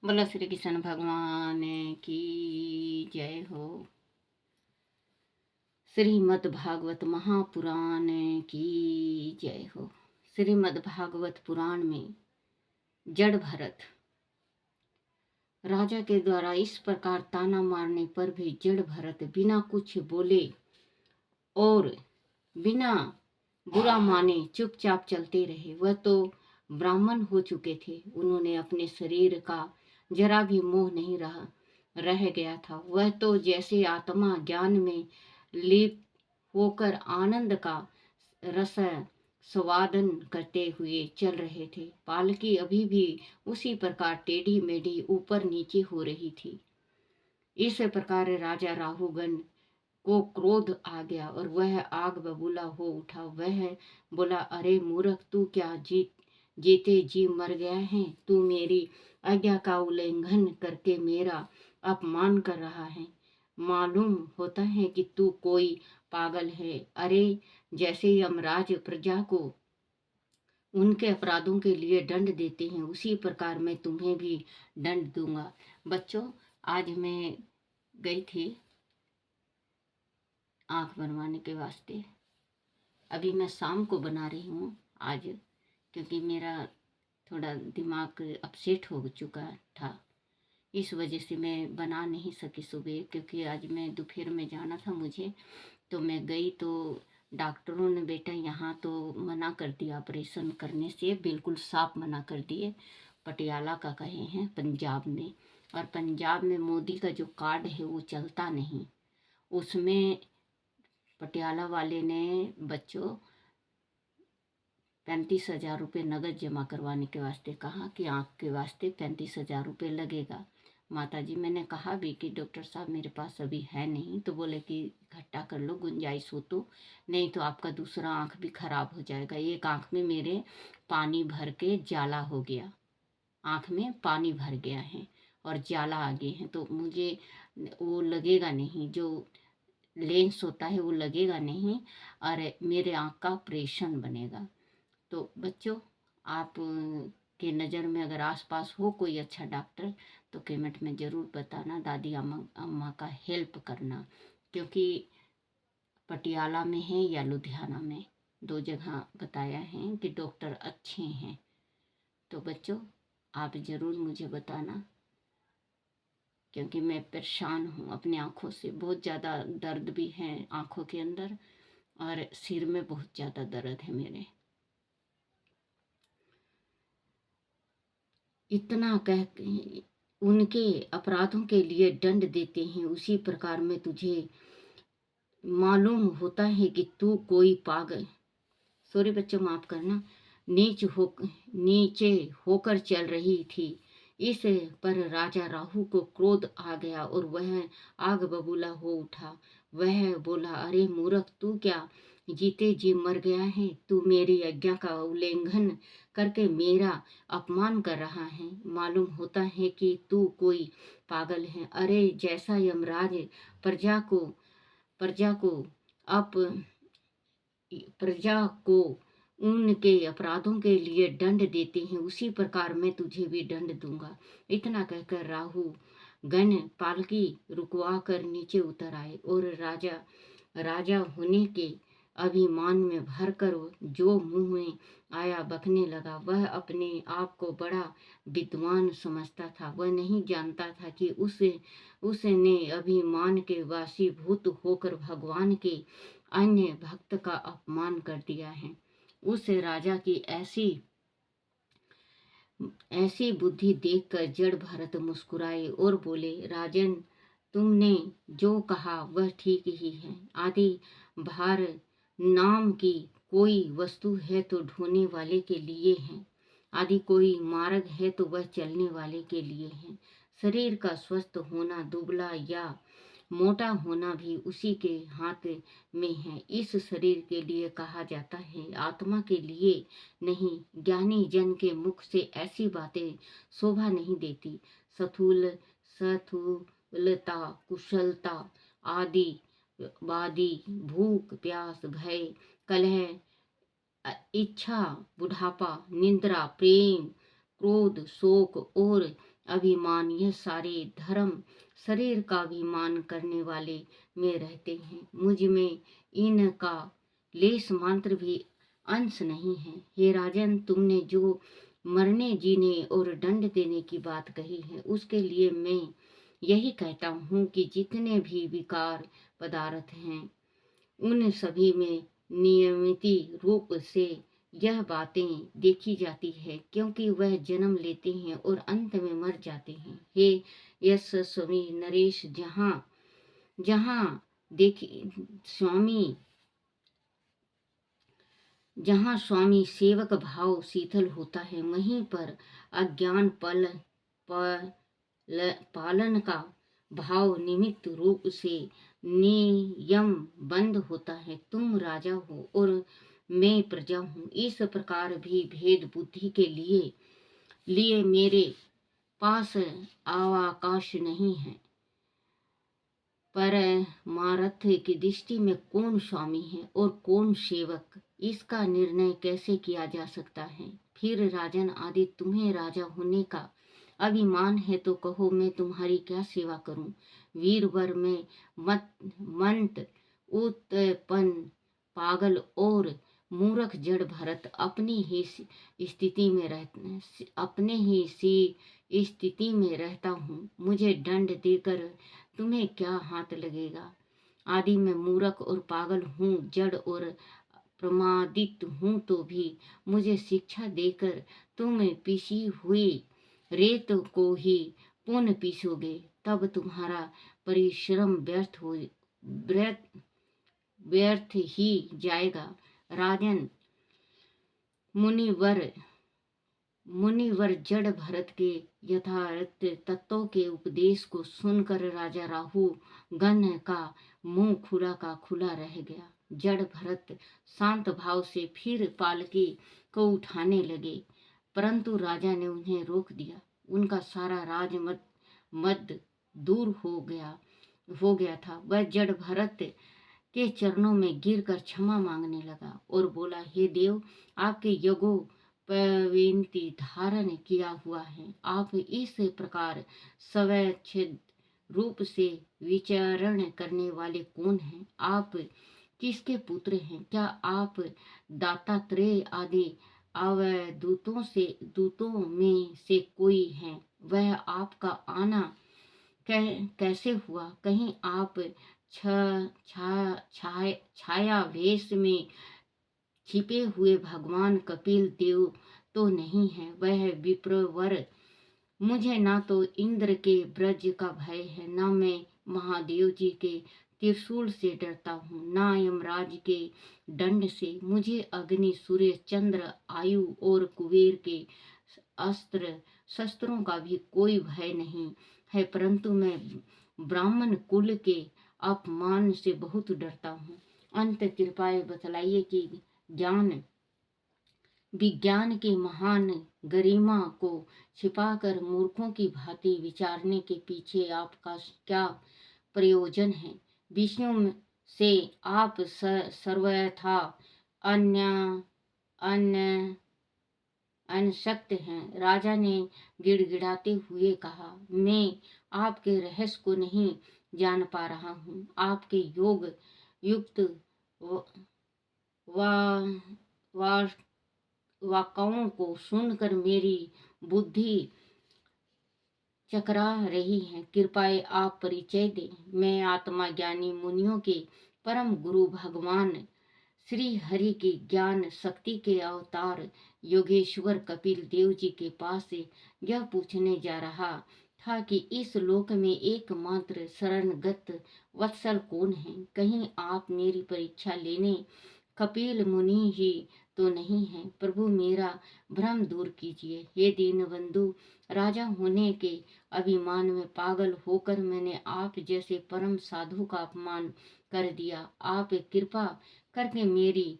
बोलो श्री कृष्ण भगवान की जय हो। श्रीमद् भागवत महापुराण की जय हो। श्रीमद् भागवत पुराण में जड़ भरत राजा के द्वारा इस प्रकार ताना मारने पर भी जड़ भरत बिना कुछ बोले और बिना बुरा माने चुपचाप चलते रहे। वह तो ब्राह्मण हो चुके थे, उन्होंने अपने शरीर का जरा भी मोह नहीं रह गया था। वह तो जैसे आत्मा ज्ञान में लीप होकर आनंद का रस स्वादन करते हुए चल रहे थे। पालकी अभी भी उसी प्रकार टेढ़ी मेढ़ी ऊपर नीचे हो रही थी। इस प्रकार राजा राहुगण को क्रोध आ गया और वह आग बबूला हो उठा। वह बोला, अरे मूर्ख, तू क्या जीते जी मर गया है? तू मेरी आज्ञा का उल्लंघन करके मेरा अपमान कर रहा है। मालूम होता है कि तू कोई पागल है। अरे जैसे यमराज प्रजा को उनके अपराधों के लिए दंड देते हैं, उसी प्रकार मैं तुम्हें भी दंड दूंगा। बच्चों, आज मैं गई थी आँख बनवाने के वास्ते। अभी मैं शाम को बना रही हूँ आज, क्योंकि मेरा थोड़ा दिमाग अपसेट हो चुका था। इस वजह से मैं बना नहीं सकी सुबह, क्योंकि आज मैं दोपहर में जाना था मुझे। तो मैं गई तो डॉक्टरों ने बेटा यहाँ तो मना कर दिया ऑपरेशन करने से, बिल्कुल साफ मना कर दिए। पटियाला का कहे हैं, पंजाब में। और पंजाब में मोदी का जो कार्ड है वो चलता नहीं। उसमें पटियाला वाले ने बच्चों 35,000 रुपये नगद जमा करवाने के वास्ते कहा कि आँख के वास्ते 35,000 रुपये लगेगा। माता जी, मैंने कहा भी कि डॉक्टर साहब मेरे पास अभी है नहीं। तो बोले कि इकट्ठा कर लो, गुंजाइश हो तो, नहीं तो आपका दूसरा आँख भी खराब हो जाएगा। एक आँख में मेरे पानी भर के जाला हो गया, आँख में पानी भर गया है और जाला आ गए हैं, तो मुझे वो लगेगा नहीं, जो लेंस होता है वो लगेगा नहीं, और मेरे आँख का ऑपरेशन बनेगा। तो बच्चों, आप के नज़र में अगर आसपास हो कोई अच्छा डॉक्टर तो कमेंट में ज़रूर बताना। दादी अम्मा का हेल्प करना, क्योंकि पटियाला में है या लुधियाना में, 2 जगह बताया है कि डॉक्टर अच्छे हैं। तो बच्चों, आप ज़रूर मुझे बताना, क्योंकि मैं परेशान हूँ अपनी आँखों से। बहुत ज़्यादा दर्द भी है आँखों के अंदर, और सिर में बहुत ज़्यादा दर्द है मेरे। इतना कह के उनके अपराधों के लिए दंड देते हैं, उसी प्रकार में तुझे मालूम होता है कि तू कोई पागल, सॉरी बच्चों माफ करना, नीचे होकर चल रही थी। इस पर राजा राहु को क्रोध आ गया और वह आग बबूला हो उठा। वह बोला, अरे मूर्ख, तू क्या जीते जी मर गया है? तू मेरी आज्ञा का उल्लंघन करके मेरा अपमान कर रहा है। मालूम होता है कि तू कोई पागल है। अरे जैसा यमराज प्रजा को प्रजा को अप प्रजा को उनके अपराधों के लिए दंड देते हैं, उसी प्रकार मैं तुझे भी दंड दूंगा। इतना कहकर राहु गण पालकी रुकवा कर नीचे उतर आए और राजा होने के अभिमान में भरकर जो मुंह में आया बकने लगा। वह अपने आप को बड़ा विद्वान समझता था। वह नहीं जानता था कि उसने अभिमान के वासीभूत होकर भगवान के अन्य भक्त का अपमान कर दिया है। उस राजा की ऐसी बुद्धि देखकर जड़ भरत मुस्कुराए और बोले, राजन, तुमने जो कहा वह ठीक ही है। आदि भार नाम की कोई वस्तु है तो ढोने वाले के लिए है, आदि कोई मार्ग है तो वह चलने वाले के लिए है। शरीर का स्वस्थ होना, दुबला या मोटा होना भी उसी के हाथ में है। इस शरीर के लिए कहा जाता है, आत्मा के लिए नहीं। ज्ञानी जन के मुख से ऐसी बातें शोभा नहीं देती। सथुलता, कुशलता आदि वादी, भूख प्यास, भय, कलह, इच्छा, बुढ़ापा, निंद्रा, प्रेम, क्रोध, शोक और अभिमान, यह सारे धर्म शरीर का अभिमान करने वाले में रहते हैं। मुझ में इनका लेश मात्र भी अंश नहीं है। हे राजन, तुमने जो मरने जीने और दंड देने की बात कही है, उसके लिए मैं यही कहता हूँ कि जितने भी विकार पदार्थ हैं, उन सभी में नियमित रूप से यह बातें देखी जाती है, क्योंकि वह जन्म लेते हैं और अंत में मर जाते हैं। हे यशस्वी नरेश, जहाँ जहाँ देखी स्वामी जहाँ स्वामी सेवक भाव शीतल होता है, वहीं पर अज्ञान पालन का भाव निमित्त रूप से नियम बंद होता है। तुम राजा हो और मैं प्रजा हूँ। इस प्रकार भी भेद बुद्धि के लिए मेरे पास अवकाश नहीं है। परमार्थ की दृष्टि में कौन स्वामी है और कौन सेवक, इसका निर्णय कैसे किया जा सकता है? फिर राजन आदि, तुम्हें राजा होने का अभिमान है तो कहो, मैं तुम्हारी क्या सेवा करूं? वीरवर में मंत उत्पन्न पागल और मूर्ख जड़ भरत अपनी ही स्थिति में रहता हूँ। मुझे दंड देकर तुम्हें क्या हाथ लगेगा? आदि मैं मूर्ख और पागल हूँ, जड़ और प्रमादित हूँ, तो भी मुझे शिक्षा देकर तुम पीसी हुई रेत को ही पुनः पीसोगे, तब तुम्हारा परिश्रम व्यर्थ ही जाएगा। राजन, मुनिवर जड़ भरत के यथार्थ तत्वों के उपदेश को सुनकर राजा राहु गण का मुंह खुला का खुला रह गया। जड़ भरत शांत भाव से फिर पालकी को उठाने लगे, परंतु राजा ने उन्हें रोक दिया। उनका सारा राजमद दूर हो गया था। वह जड़ भरत के चरणों में गिरकर क्षमा मांगने लगा और बोला, हे देव, आपके यज्ञों पवित्र धारण किया हुआ है। आप इस प्रकार स्वच्छेद रूप से विचरण करने वाले कौन हैं? आप किसके पुत्र हैं? क्या आप दत्तात्रेय आदि दूतों में से कोई हैं? वह आपका आना कैसे हुआ? कहीं आप छाया वेश में छिपे हुए भगवान कपिल देव तो नहीं है? वह विप्रवर, मुझे ना तो इंद्र के ब्रज का भय है, ना मैं महादेव जी के त्रिशूल से डरता हूँ, ना यमराज के दंड से। मुझे अग्नि, सूर्य, चंद्र, आयु और कुबेर के अस्त्र शस्त्रों का भी कोई भय नहीं है, परंतु मैं ब्राह्मण कुल के अपमान से बहुत डरता हूँ। अंत कृपया बतलाइए कि विज्ञान के महान गरिमा को छिपाकर मूर्खों की भांति विचारने के पीछे आपका क्या प्रयोजन है? विष्णु से आप सर्वथा अनशक्त हैं। राजा ने गिड़गिड़ाते हुए कहा, मैं आपके रहस्य को नहीं जान पा रहा हूँ। आपके योग युक्त वाक्यों को सुनकर मेरी बुद्धि चकरा रही है। कृपया आप परिचय दें। मैं आत्मा ज्ञानी मुनियों के परम गुरु भगवान श्री हरि की ज्ञान शक्ति के अवतार योगेश्वर कपिल देव जी के पास यह पूछने जा रहा था कि इस लोक में एकमात्र शरणगत वत्सल कौन है? कहीं आप मेरी परीक्षा लेने कपिल मुनि ही तो नहीं है? प्रभु, मेरा भ्रम दूर कीजिए। हे दीनबंधु, राजा होने के अभिमान में पागल होकर मैंने आप जैसे परम साधु का अपमान कर दिया। आप कृपा करके मेरी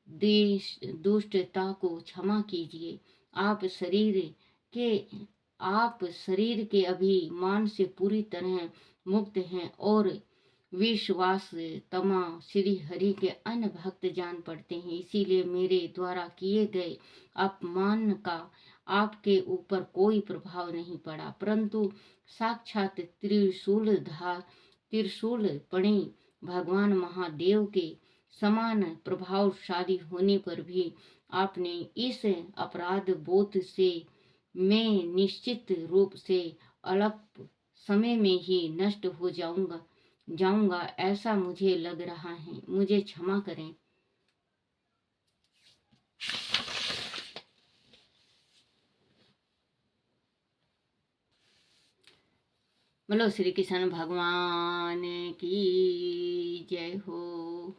दुष्टता को क्षमा कीजिए। आप शरीर के अभिमान से पूरी तरह मुक्त हैं और विश्वास तमा श्री हरि के अन्य भक्त जान पड़ते हैं। इसीलिए मेरे द्वारा किए गए अपमान का आपके ऊपर कोई प्रभाव नहीं पड़ा, परंतु साक्षात त्रिशूल पड़े भगवान महादेव के समान प्रभावशाली होने पर भी आपने इस अपराध बोध से मैं निश्चित रूप से अल्प समय में ही नष्ट हो जाऊंगा ऐसा मुझे लग रहा है। मुझे क्षमा करें। बोलो श्री कृष्ण भगवान की जय हो।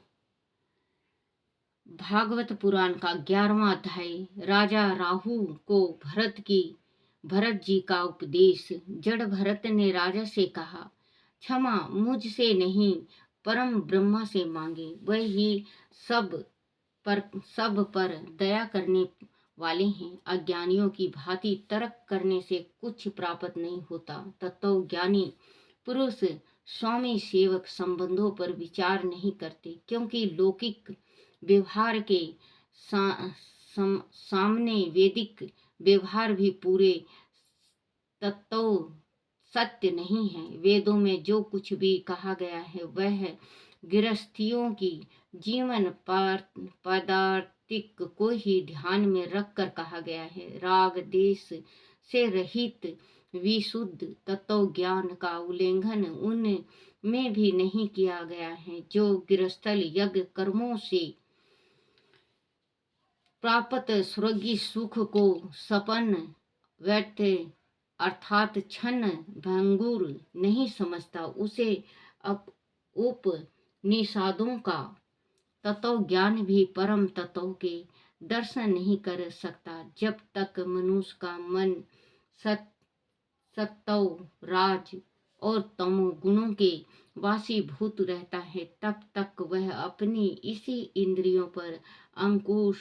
भागवत पुराण का 11वां अध्याय। राजा राहु को भरत जी का उपदेश। जड़ भरत ने राजा से कहा, क्षमा मुझसे नहीं परम ब्रह्मा से मांगे, वह ही सब पर दया करने वाले हैं। अज्ञानियों की भांति तर्क करने से कुछ प्राप्त नहीं होता। तत्वज्ञानी पुरुष स्वामी सेवक संबंधों पर विचार नहीं करते, क्योंकि लौकिक व्यवहार के सामने वैदिक व्यवहार भी पूरे तत्व सत्य नहीं है। वेदों में जो कुछ भी कहा गया है वह गृहस्थियों की जीवन पदार्थिक को ही ध्यान में रखकर कहा गया है। राग देश से रहित विशुद्ध तत्व ज्ञान का उल्लंघन उनमें भी नहीं किया गया है। जो गृहस्थल यज्ञ कर्मों से प्राप्त स्वर्गीय सुख को सपन व्यर्थ अर्थात क्षण भंगुर नहीं समझता, उसे उपनिषदों का तत्व ज्ञान भी परम तत्व के दर्शन नहीं कर सकता। जब तक मनुष्य का मन सत्व राज और तमो गुणों के वासीभूत रहता है, तब तक वह अपनी इसी इंद्रियों पर अंकुश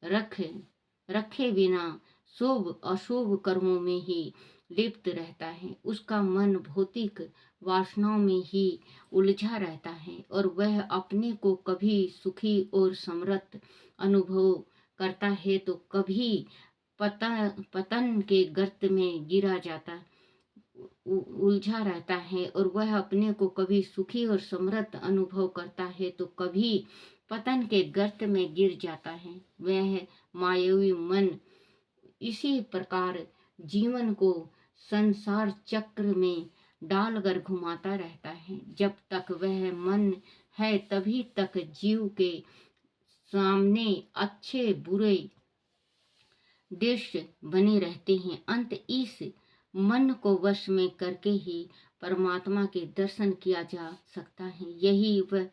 रखे बिना शुभ अशुभ कर्मों में ही लिप्त रहता है। उसका मन भौतिक वासनाओं में ही उलझा रहता है और वह अपने को कभी सुखी और समृद्ध अनुभव करता है तो कभी पतन के गर्त में गिरा जाता उलझा रहता है। और वह अपने को कभी सुखी और समृद्ध अनुभव करता है तो कभी पतन के गर्त में गिर जाता है। वह मायावी मन इसी प्रकार जीवन को संसार चक्र में डालकर घुमाता रहता है। जब तक वह मन है तभी तक जीव के सामने अच्छे बुरे दृश्य बने रहते हैं। अंत इस मन को वश में करके ही परमात्मा के दर्शन किया जा सकता है। यही वह